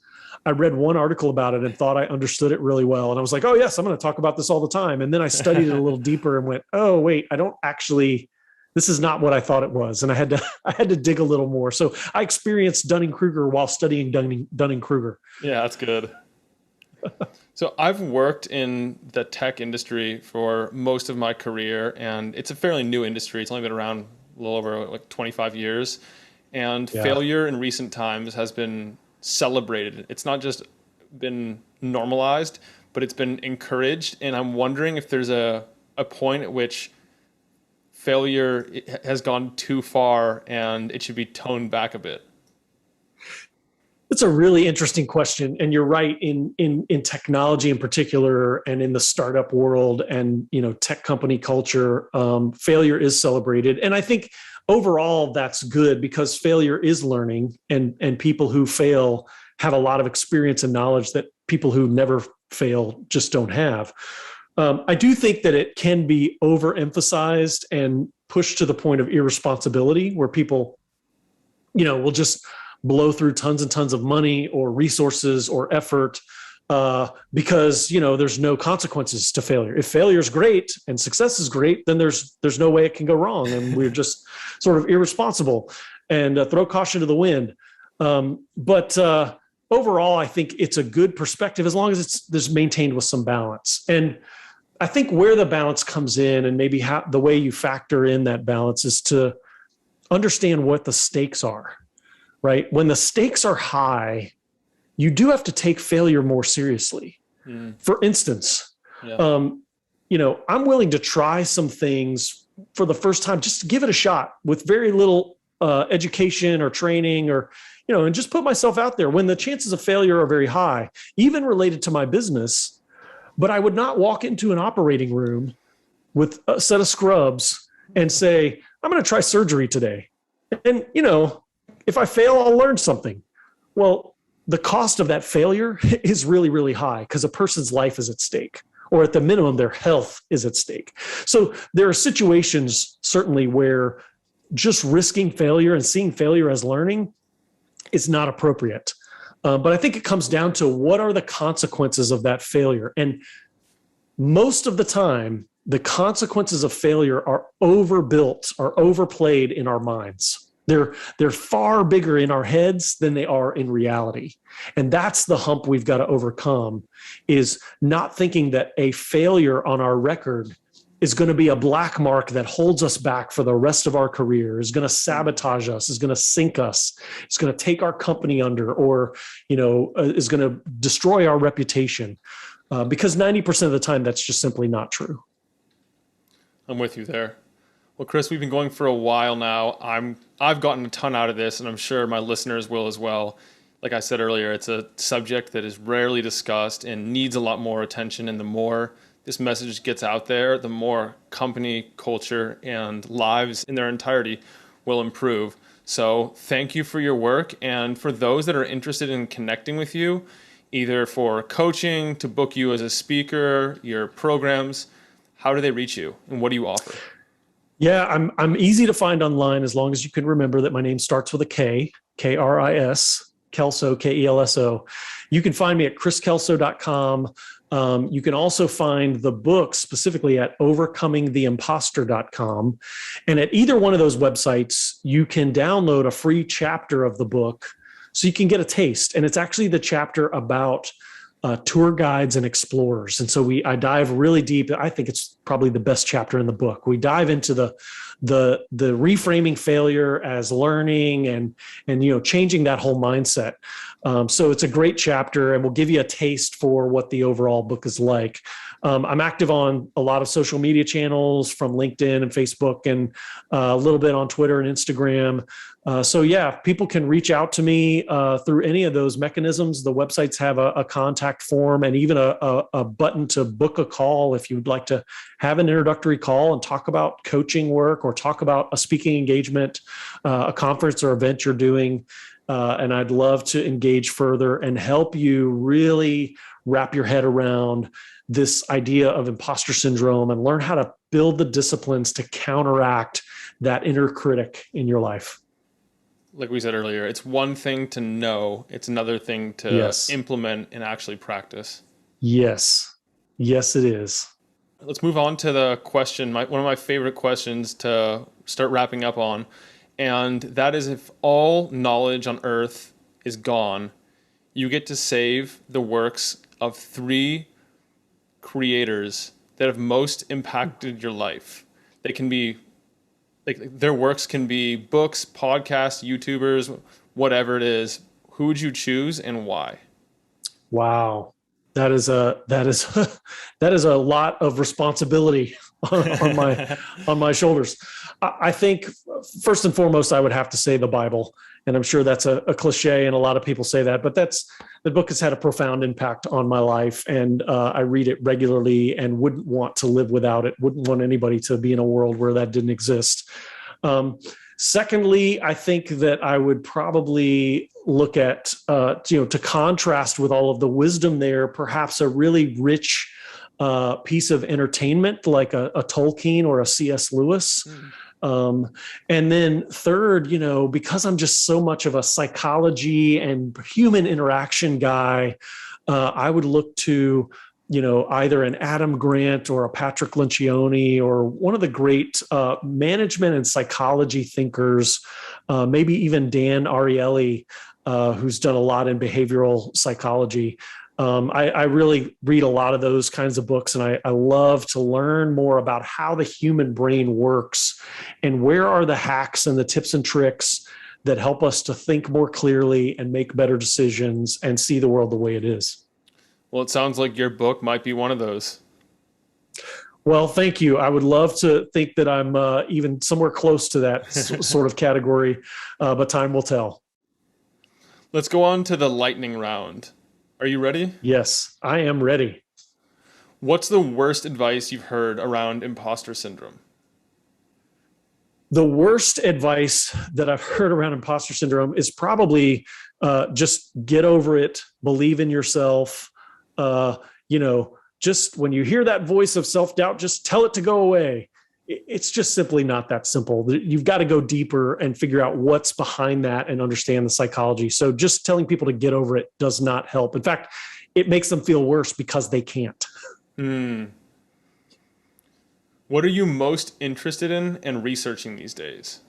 I read one article about it and thought I understood it really well. And I was like, oh yes, I'm going to talk about this all the time. And then I studied it a little deeper and went, oh wait, this is not what I thought it was. And I had to dig a little more. So I experienced Dunning Kruger while studying Dunning Kruger. Yeah, that's good. So I've worked in the tech industry for most of my career, and it's a fairly new industry. It's only been around a little over like 25 years. And failure in recent times has been celebrated. It's not just been normalized, but it's been encouraged. And I'm wondering if there's a point at which failure has gone too far and it should be toned back a bit. It's a really interesting question. And you're right, in technology in particular, and in the startup world and, tech company culture, failure is celebrated. And I think overall that's good, because failure is learning, and people who fail have a lot of experience and knowledge that people who never fail just don't have. I do think that it can be overemphasized and pushed to the point of irresponsibility, where people, will just blow through tons and tons of money or resources or effort because, there's no consequences to failure. If failure is great and success is great, then there's no way it can go wrong. And we're just sort of irresponsible and throw caution to the wind. But overall, I think it's a good perspective as long as there's maintained with some balance. And I think where the balance comes in, and maybe the way you factor in that balance, is to understand what the stakes are, right? When the stakes are high, you do have to take failure more seriously. For instance, I'm willing to try some things for the first time, just to give it a shot with very little education or training, or, and just put myself out there when the chances of failure are very high, even related to my business. But I would not walk into an operating room with a set of scrubs and say, I'm going to try surgery today. And, if I fail, I'll learn something. Well, the cost of that failure is really, really high, because a person's life is at stake, or at the minimum, their health is at stake. So there are situations certainly where just risking failure and seeing failure as learning is not appropriate. But I think it comes down to, what are the consequences of that failure? And most of the time, the consequences of failure are overbuilt, are overplayed in our minds. They're far bigger in our heads than they are in reality. And that's the hump we've got to overcome, is not thinking that a failure on our record is going to be a black mark that holds us back for the rest of our career, is going to sabotage us, is going to sink us, it's going to take our company under, or, is going to destroy our reputation. Because 90% of the time, that's just simply not true. I'm with you there. Well, Kris, we've been going for a while now. I've gotten a ton out of this, and I'm sure my listeners will as well. Like I said earlier, it's a subject that is rarely discussed and needs a lot more attention. And the more this message gets out there, the more company culture and lives in their entirety will improve. So thank you for your work. And for those that are interested in connecting with you, either for coaching, to book you as a speaker, your programs, how do they reach you and what do you offer? Yeah, I'm easy to find online as long as you can remember that my name starts with a K, Kris, Kelso, Kelso. You can find me at kriskelso.com. You can also find the book specifically at overcomingtheimposter.com. And at either one of those websites, you can download a free chapter of the book so you can get a taste. And it's actually the chapter about tour guides and explorers. And so I dive really deep. I think it's probably the best chapter in the book. We dive into the reframing failure as learning and changing that whole mindset. So it's a great chapter, and we'll give you a taste for what the overall book is like. I'm active on a lot of social media channels, from LinkedIn and Facebook, and a little bit on Twitter and Instagram. So yeah, people can reach out to me through any of those mechanisms. The websites have a contact form and even a button to book a call if you'd like to have an introductory call and talk about coaching work or talk about a speaking engagement, a conference or event you're doing. And I'd love to engage further and help you really wrap your head around this idea of imposter syndrome and learn how to build the disciplines to counteract that inner critic in your life. Like we said earlier, it's one thing to know, it's another thing to implement and actually practice. Yes. Yes, it is. Let's move on to the question, one of my favorite questions to start wrapping up on. And that is, if all knowledge on earth is gone, you get to save the works of 3 creators that have most impacted your life. They can be, their works can be books, podcasts, YouTubers, whatever it is. Who would you choose and why? Wow. That is a lot of responsibility on my shoulders. I think first and foremost, I would have to say the Bible, and I'm sure that's a cliche, and a lot of people say that, but the book has had a profound impact on my life, and I read it regularly and wouldn't want to live without it. Wouldn't want anybody to be in a world where that didn't exist. Secondly, I think that I would probably look at, to contrast with all of the wisdom there, perhaps a really rich piece of entertainment like a Tolkien or a C.S. Lewis. And then third, because I'm just so much of a psychology and human interaction guy, I would look to either an Adam Grant or a Patrick Lencioni or one of the great management and psychology thinkers, maybe even Dan Ariely, who's done a lot in behavioral psychology. I really read a lot of those kinds of books, and I love to learn more about how the human brain works and where are the hacks and the tips and tricks that help us to think more clearly and make better decisions and see the world the way it is. Well, it sounds like your book might be one of those. Well, thank you. I would love to think that I'm even somewhere close to that sort of category, but time will tell. Let's go on to the lightning round. Are you ready? Yes, I am ready. What's the worst advice you've heard around imposter syndrome? The worst advice that I've heard around imposter syndrome is probably just get over it, believe in yourself. Just when you hear that voice of self-doubt, just tell it to go away. It's just simply not that simple. You've got to go deeper and figure out what's behind that and understand the psychology. So just telling people to get over it does not help. In fact, it makes them feel worse because they can't. What are you most interested in and researching these days?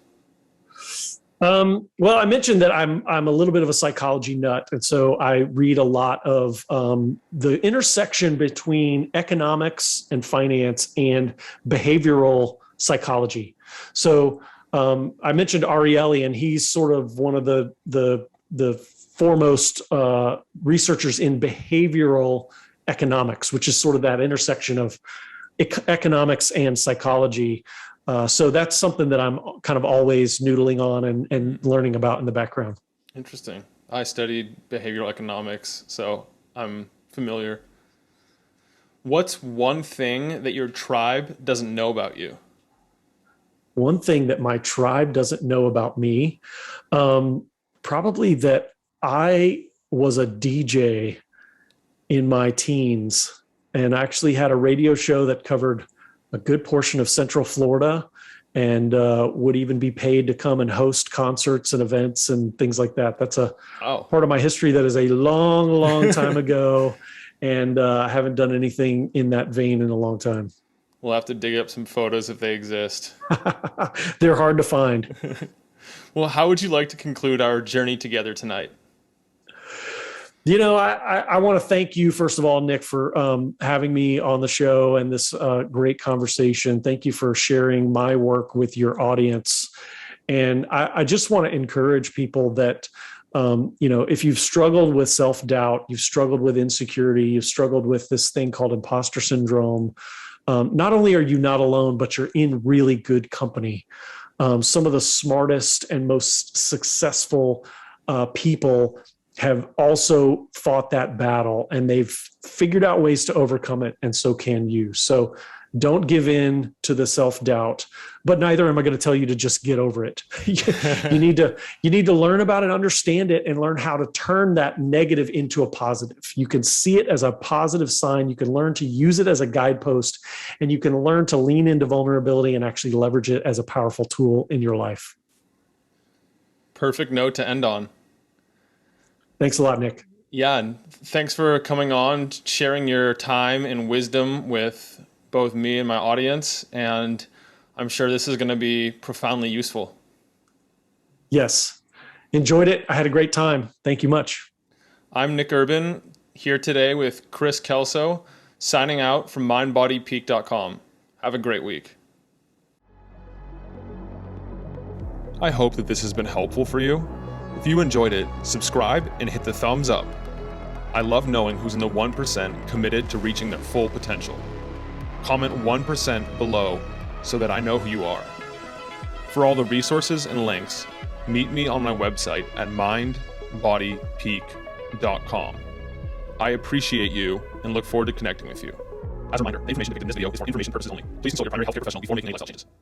Well, I mentioned that I'm a little bit of a psychology nut, and so I read a lot of the intersection between economics and finance and behavioral psychology. So I mentioned Ariely, and he's sort of one of the foremost researchers in behavioral economics, which is sort of that intersection of economics and psychology. So that's something that I'm kind of always noodling on and learning about in the background. Interesting. I studied behavioral economics, so I'm familiar. What's one thing that your tribe doesn't know about you? One thing that my tribe doesn't know about me, probably that I was a DJ in my teens and actually had a radio show that covered a good portion of Central Florida and would even be paid to come and host concerts and events and things like that. That's a part of my history that is a long, long time ago. And I haven't done anything in that vein in a long time. We'll have to dig up some photos if they exist. They're hard to find. Well, how would you like to conclude our journey together tonight? I want to thank you, first of all, Nick, for having me on the show and this great conversation. Thank you for sharing my work with your audience. And I just want to encourage people that, if you've struggled with self-doubt, you've struggled with insecurity, you've struggled with this thing called imposter syndrome, not only are you not alone, but you're in really good company. Some of the smartest and most successful people have also fought that battle, and they've figured out ways to overcome it, and so can you. So don't give in to the self-doubt, but neither am I going to tell you to just get over it. You need to learn about it, understand it, and learn how to turn that negative into a positive. You can see it as a positive sign. You can learn to use it as a guidepost, and you can learn to lean into vulnerability and actually leverage it as a powerful tool in your life. Perfect note to end on. Thanks a lot, Nick. Yeah, and thanks for coming on, sharing your time and wisdom with both me and my audience. And I'm sure this is going to be profoundly useful. Yes. Enjoyed it. I had a great time. Thank you much. I'm Nick Urban, here today with Kris Kelso, signing out from mindbodypeak.com. Have a great week. I hope that this has been helpful for you. If you enjoyed it, subscribe and hit the thumbs up. I love knowing who's in the 1% committed to reaching their full potential. Comment 1% below so that I know who you are. For all the resources and links, meet me on my website at mindbodypeak.com. I appreciate you and look forward to connecting with you. As a reminder, the information depicted in this video is for information purposes only. Please consult your primary healthcare professional before making any lifestyle changes.